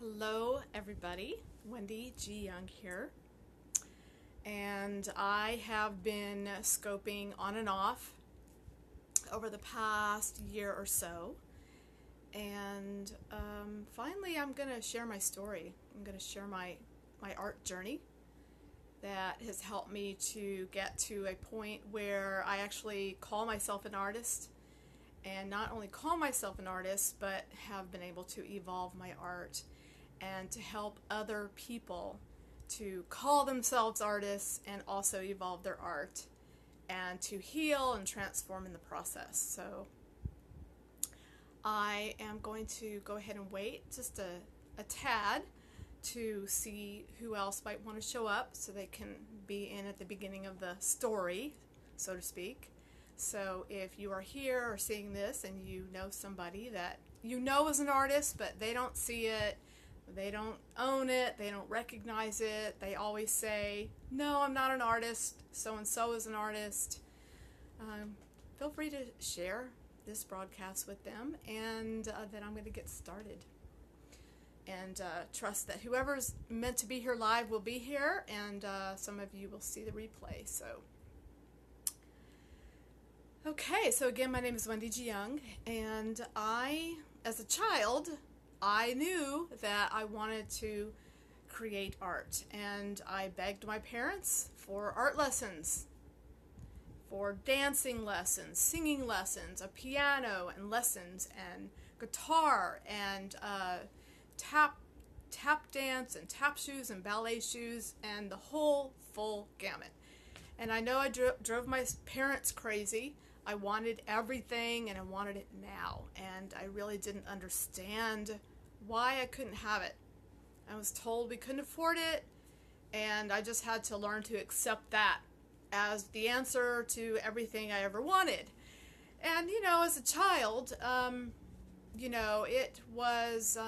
Hello, everybody. Wendy G. Young here. And I have been scoping on and off over the past year or so. And finally, I'm going to share my story. I'm going to share my art journey that has helped me to get to a point where I actually call myself an artist. And not only call myself an artist, but have been able to evolve my art and to help other people to call themselves artists and also evolve their art and to heal and transform in the process. So I am going to go ahead and wait just a tad to see who else might want to show up so they can be in at the beginning of the story, so to speak. So if you are here or seeing this and you know somebody that you know is an artist, but they don't see it, they don't own it, they don't recognize it, they always say, no, I'm not an artist, so-and-so is an artist, feel free to share this broadcast with them, and then I'm going to get started. And trust that whoever's meant to be here live will be here, and some of you will see the replay. So, okay, so again, my name is Wendy G. Young, and as a child, I knew that I wanted to create art, and I begged my parents for art lessons, for dancing lessons, singing lessons, a piano and lessons, and guitar, and tap dance, and tap shoes, and ballet shoes, and the whole full gamut. And I know I drove my parents crazy. I wanted everything, and I wanted it now, and I really didn't understand why I couldn't have it. I was told we couldn't afford it, and I just had to learn to accept that as the answer to everything I ever wanted. And as a child, it was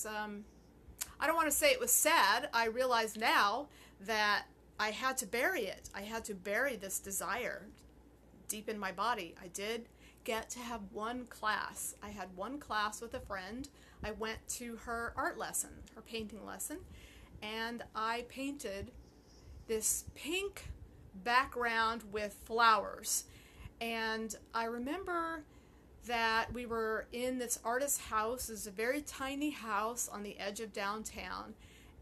I don't want to say it was sad. I realize now that I had to bury it. I had to bury this desire deep in my body. I did get to have one class. I had one class with a friend. I went to her art lesson, her painting lesson, and I painted this pink background with flowers. And I remember that we were in this artist's house. It's a very tiny house on the edge of downtown,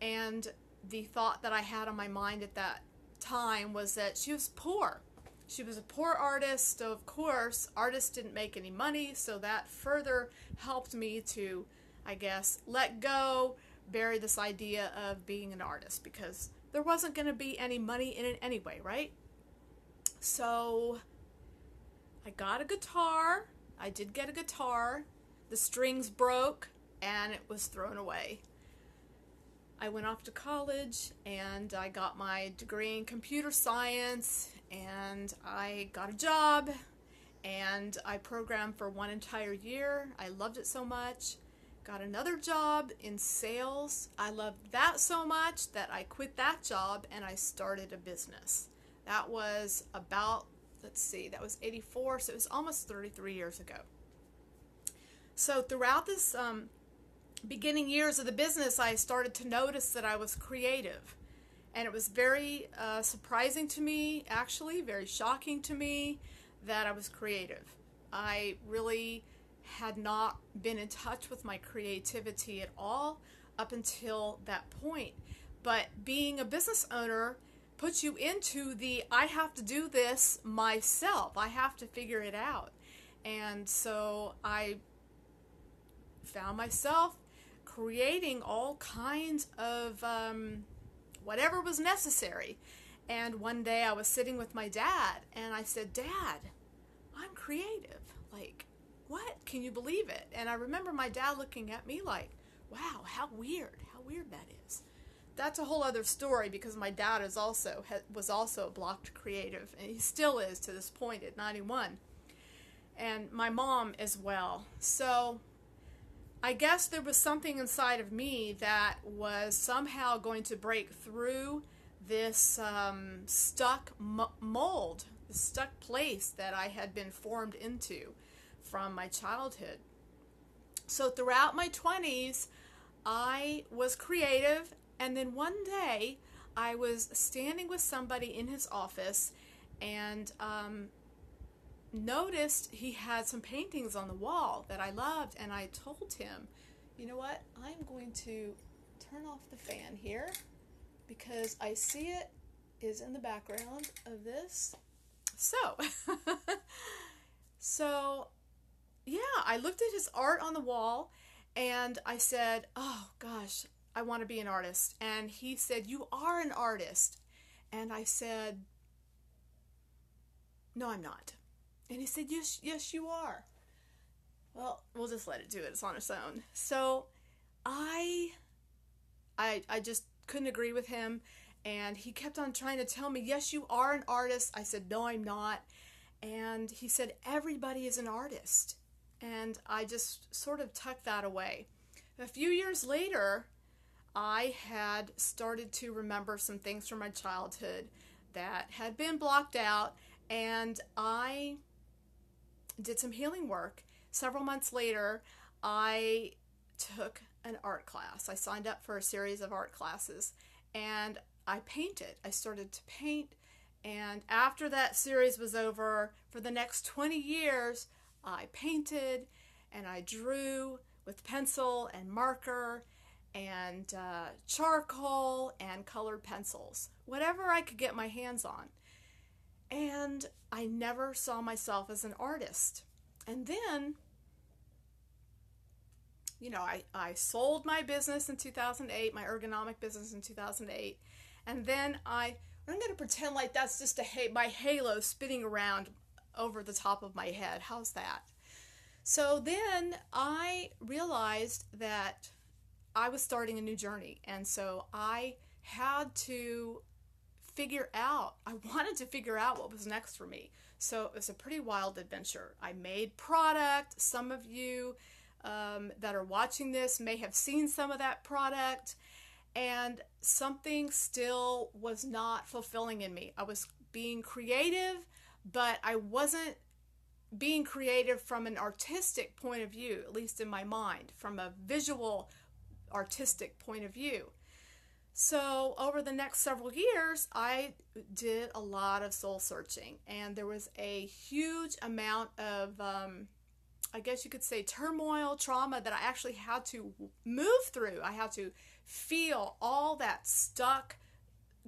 and the thought that I had on my mind at that time was that she was poor. She was a poor artist, so of course, artists didn't make any money, so that further helped me to, I guess, let go, bury this idea of being an artist, because there wasn't going to be any money in it anyway, right? So I got a guitar. I did get a guitar. The strings broke, and it was thrown away. I went off to college, and I got my degree in computer science, and I got a job, and I programmed for one entire year. I loved it so much. Got another job in sales. I loved that so much that I quit that job, and I started a business. That was about, that was 84, so it was almost 33 years ago. So throughout this beginning years of the business, I started to notice that I was creative, and it was very surprising to me, actually very shocking to me, that I was creative. I really had not been in touch with my creativity at all up until that point. But being a business owner puts you into the I have to do this myself, I have to figure it out. And so I found myself creating all kinds of whatever was necessary. And one day I was sitting with my dad, and I said, Dad, I'm creative. Like, what? Can you believe it? And I remember my dad looking at me like, wow, how weird that is. That's a whole other story, because my dad was also a blocked creative, and he still is to this point at 91. And my mom as well. So I guess there was something inside of me that was somehow going to break through this stuck mold, the stuck place that I had been formed into from my childhood. So throughout my 20s, I was creative, and then one day I was standing with somebody in his office and noticed he had some paintings on the wall that I loved, and I told him, you know what, I'm going to turn off the fan here because I see it is in the background of this. So, so yeah, I looked at his art on the wall and I said, oh gosh, I want to be an artist. And he said, you are an artist. And I said, no, I'm not. And he said, yes, yes, you are. Well, we'll just let it do it. It's on its own. So I just couldn't agree with him. And he kept on trying to tell me, yes, you are an artist. I said, no, I'm not. And he said, everybody is an artist. And I just sort of tucked that away. A few years later, I had started to remember some things from my childhood that had been blocked out, and I did some healing work. Several months later, I took an art class. I signed up for a series of art classes, and I painted. I started to paint, and after that series was over, for the next 20 years, I painted and I drew with pencil and marker and charcoal and colored pencils, whatever I could get my hands on. And I never saw myself as an artist. And then, you know, I sold my business in 2008, my ergonomic business in 2008. And then I'm going to pretend like that's just my halo spinning around over the top of my head. How's that? So then I realized that I was starting a new journey. And so I had to I wanted to figure out what was next for me. So it was a pretty wild adventure. I made product. Some of you that are watching this may have seen some of that product. And something still was not fulfilling in me. I was being creative, but I wasn't being creative from an artistic point of view, at least in my mind, from a visual artistic point of view. So over the next several years, I did a lot of soul searching, and there was a huge amount of, I guess you could say, turmoil, trauma that I actually had to move through. I had to feel all that stuck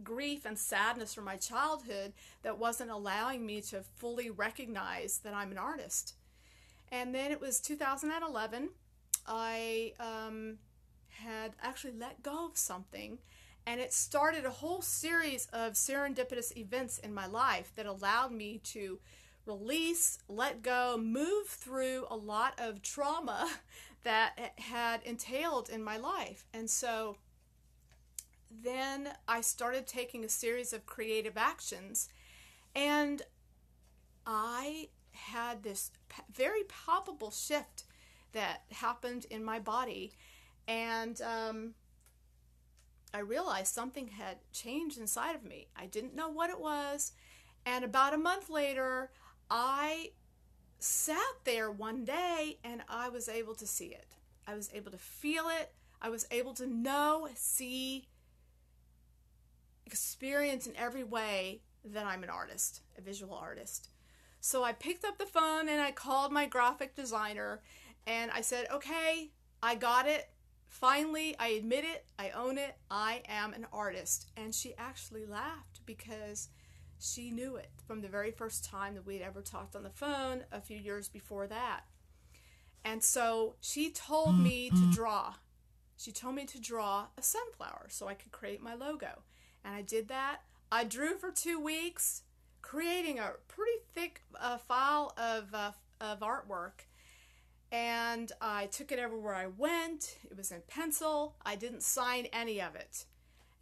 grief and sadness from my childhood that wasn't allowing me to fully recognize that I'm an artist. And then it was 2011, I had actually let go of something, and it started a whole series of serendipitous events in my life that allowed me to release, let go, move through a lot of trauma that had entailed in my life. And so then I started taking a series of creative actions, and I had this very palpable shift that happened in my body, and I realized something had changed inside of me. I didn't know what it was, and about a month later, I sat there one day and I was able to see it. I was able to feel it. I was able to know, see, experience in every way that I'm an artist, a visual artist. So I picked up the phone and I called my graphic designer and I said, okay, I got it. Finally, I admit it. I own it. I am an artist. And she actually laughed because she knew it from the very first time that we'd ever talked on the phone a few years before that. And so she told me to draw. She told me to draw a sunflower so I could create my logo. And I did that. I drew for 2 weeks, creating a pretty thick file of artwork. And I took it everywhere I went. It was in pencil. I didn't sign any of it.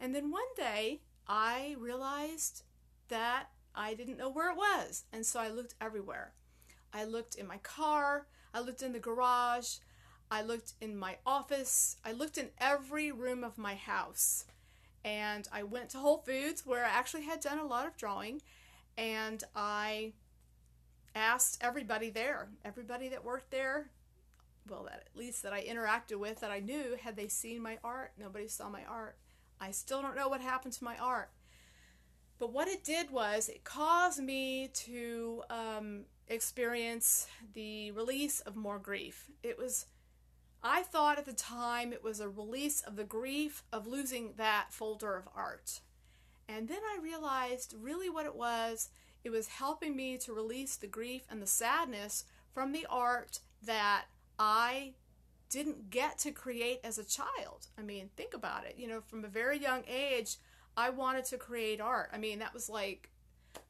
And then one day, I realized that I didn't know where it was. And so I looked everywhere. I looked in my car. I looked in the garage. I looked in my office. I looked in every room of my house. And I went to Whole Foods, where I actually had done a lot of drawing. And I asked everybody there, everybody that worked there, well, that at least that I interacted with, that I knew, had they seen my art? Nobody saw my art. I still don't know what happened to my art. But what it did was it caused me to experience the release of more grief. I thought at the time it was a release of the grief of losing that folder of art. And then I realized really what it was helping me to release the grief and the sadness from the art that I didn't get to create as a child. I mean, think about it. From a very young age, I wanted to create art. I mean, that was like,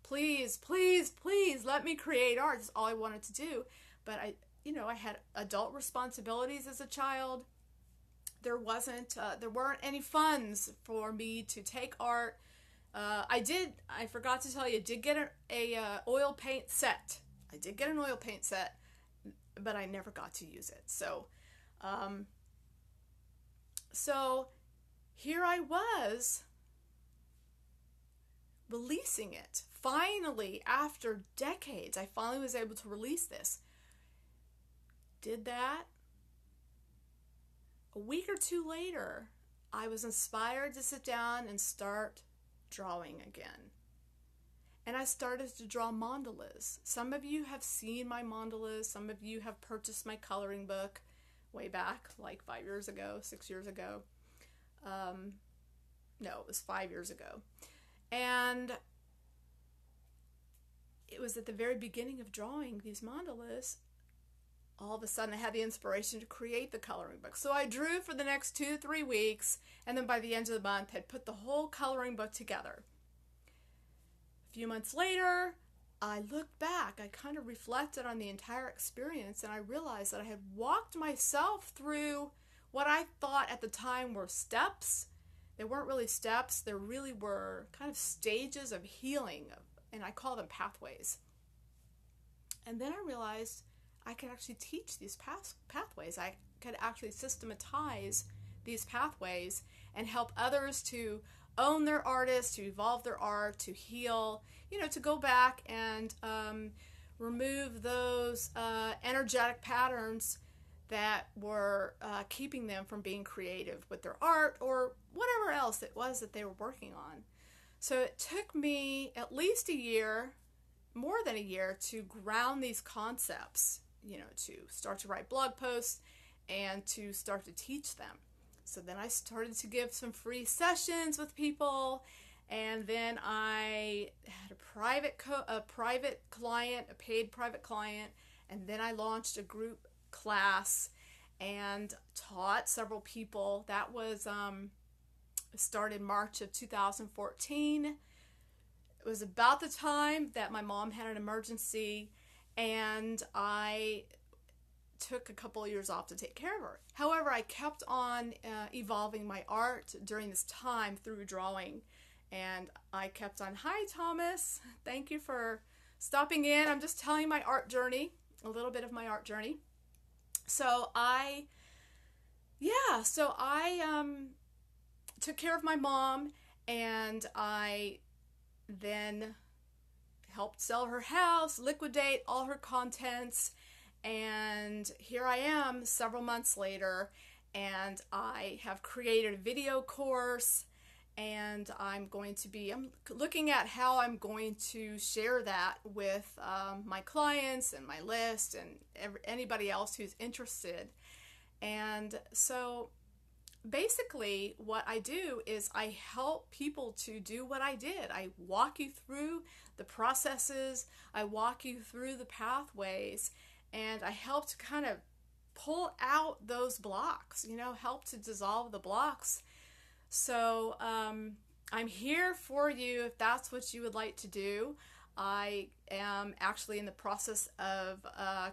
please, please, please let me create art. That's all I wanted to do. But I had adult responsibilities as a child. There weren't any funds for me to take art. I forgot to tell you, did get a oil paint set. I did get an oil paint set, but I never got to use it. So here I was, releasing it. Finally, after decades, I finally was able to release this. Did that. A week or two later, I was inspired to sit down and start drawing again. And I started to draw mandalas. Some of you have seen my mandalas. Some of you have purchased my coloring book way back, like 5 years ago, 6 years ago. No, it was 5 years ago. And it was at the very beginning of drawing these mandalas, all of a sudden I had the inspiration to create the coloring book. So I drew for the next 2 to 3 weeks, and then by the end of the month had put the whole coloring book together. A few months later, I looked back. I kind of reflected on the entire experience, and I realized that I had walked myself through what I thought at the time were steps. They weren't really steps. There really were kind of stages of healing, and I call them pathways. And then I realized I could actually teach these pathways. I could actually systematize these pathways and help others to own their artists, to evolve their art, to heal, to go back and remove those energetic patterns that were keeping them from being creative with their art or whatever else it was that they were working on. So it took me at least a year, more than a year, to ground these concepts, to start to write blog posts and to start to teach them. So then I started to give some free sessions with people, and then I had a private client, a paid private client, and then I launched a group class and taught several people. That was started March of 2014. It was about the time that my mom had an emergency, and I took a couple of years off to take care of her. However, I kept on evolving my art during this time through drawing, and I kept on, hi Thomas, thank you for stopping in. I'm just telling you my art journey, a little bit of my art journey. So I took care of my mom, and I then helped sell her house, liquidate all her contents, and here I am several months later, and I have created a video course, and I'm looking at how I'm going to share that with my clients and my list and anybody else who's interested. And so basically what I do is I help people to do what I did. I walk you through the processes, I walk you through the pathways, and I help to kind of pull out those blocks, help to dissolve the blocks. So I'm here for you if that's what you would like to do. I am actually in the process of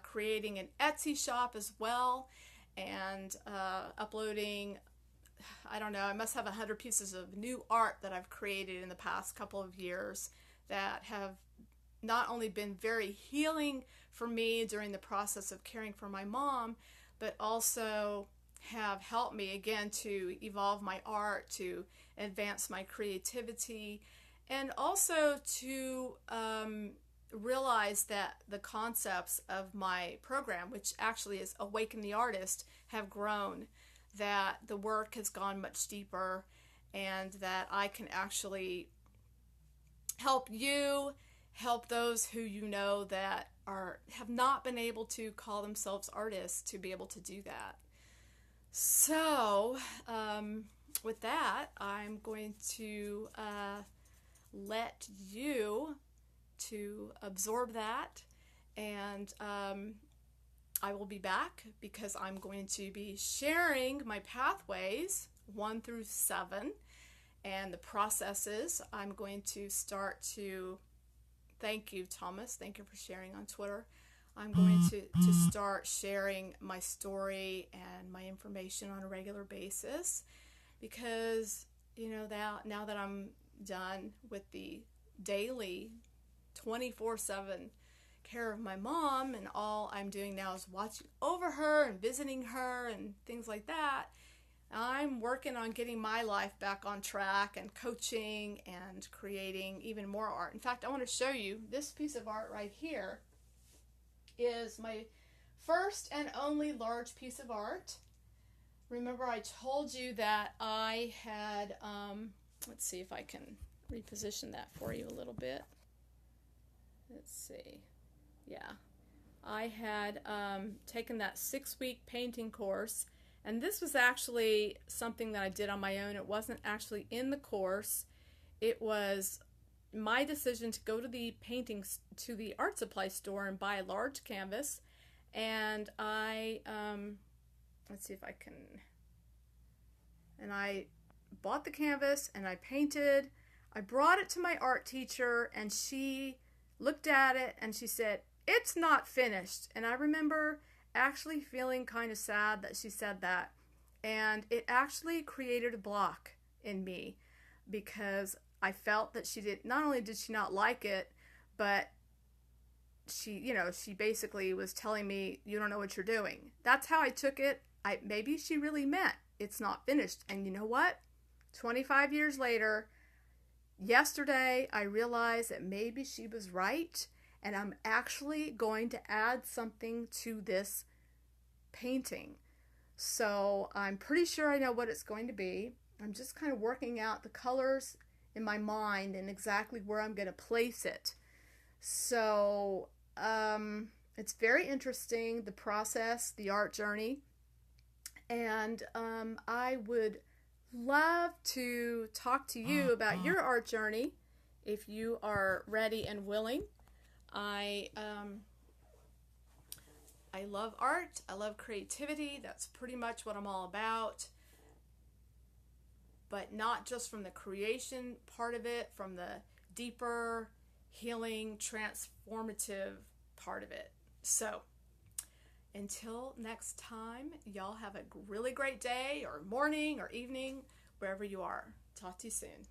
creating an Etsy shop as well, and uploading, I don't know, I must have 100 pieces of new art that I've created in the past couple of years that have not only been very healing for me during the process of caring for my mom, but also have helped me again to evolve my art, to advance my creativity, and also to realized that the concepts of my program, which actually is Awaken the Artist, have grown, that the work has gone much deeper, and that I can actually help you, help those who you know that have not been able to call themselves artists to be able to do that. So, with that, I'm going to let you to absorb that, and I will be back because I'm going to be sharing my pathways 1 through 7 and the processes. I'm going to start to thank you, Thomas. Thank you for sharing on Twitter. I'm going to start sharing my story and my information on a regular basis because, you know, now that I'm done with the daily 24/7 care of my mom, and all I'm doing now is watching over her and visiting her and things like that, I'm working on getting my life back on track and coaching and creating even more art. In fact, I want to show you this piece of art right here is my first and only large piece of art. Remember, I told you that I had, let's see if I can reposition that for you a little bit. Let's see. Yeah. I had taken that 6-week painting course, and this was actually something that I did on my own. It wasn't actually in the course. It was my decision to go to the art supply store and buy a large canvas, and I let's see if I can, and I bought the canvas and I painted. I brought it to my art teacher, and she looked at it and she said, "It's not finished." And I remember actually feeling kind of sad that she said that, and it actually created a block in me because I felt that not only did she not like it, but she basically was telling me, "You don't know what you're doing." That's how I took it. Maybe she really meant it's not finished. And you know what? 25 years later, yesterday, I realized that maybe she was right, and I'm actually going to add something to this painting. So I'm pretty sure I know what it's going to be. I'm just kind of working out the colors in my mind and exactly where I'm going to place it. So it's very interesting, the process, the art journey. And I would love to talk to you about your art journey if you are ready and willing. I love art. I love creativity. That's pretty much what I'm all about. But not just from the creation part of it, from the deeper, healing, transformative part of it. So, until next time, y'all have a really great day or morning or evening, wherever you are. Talk to you soon.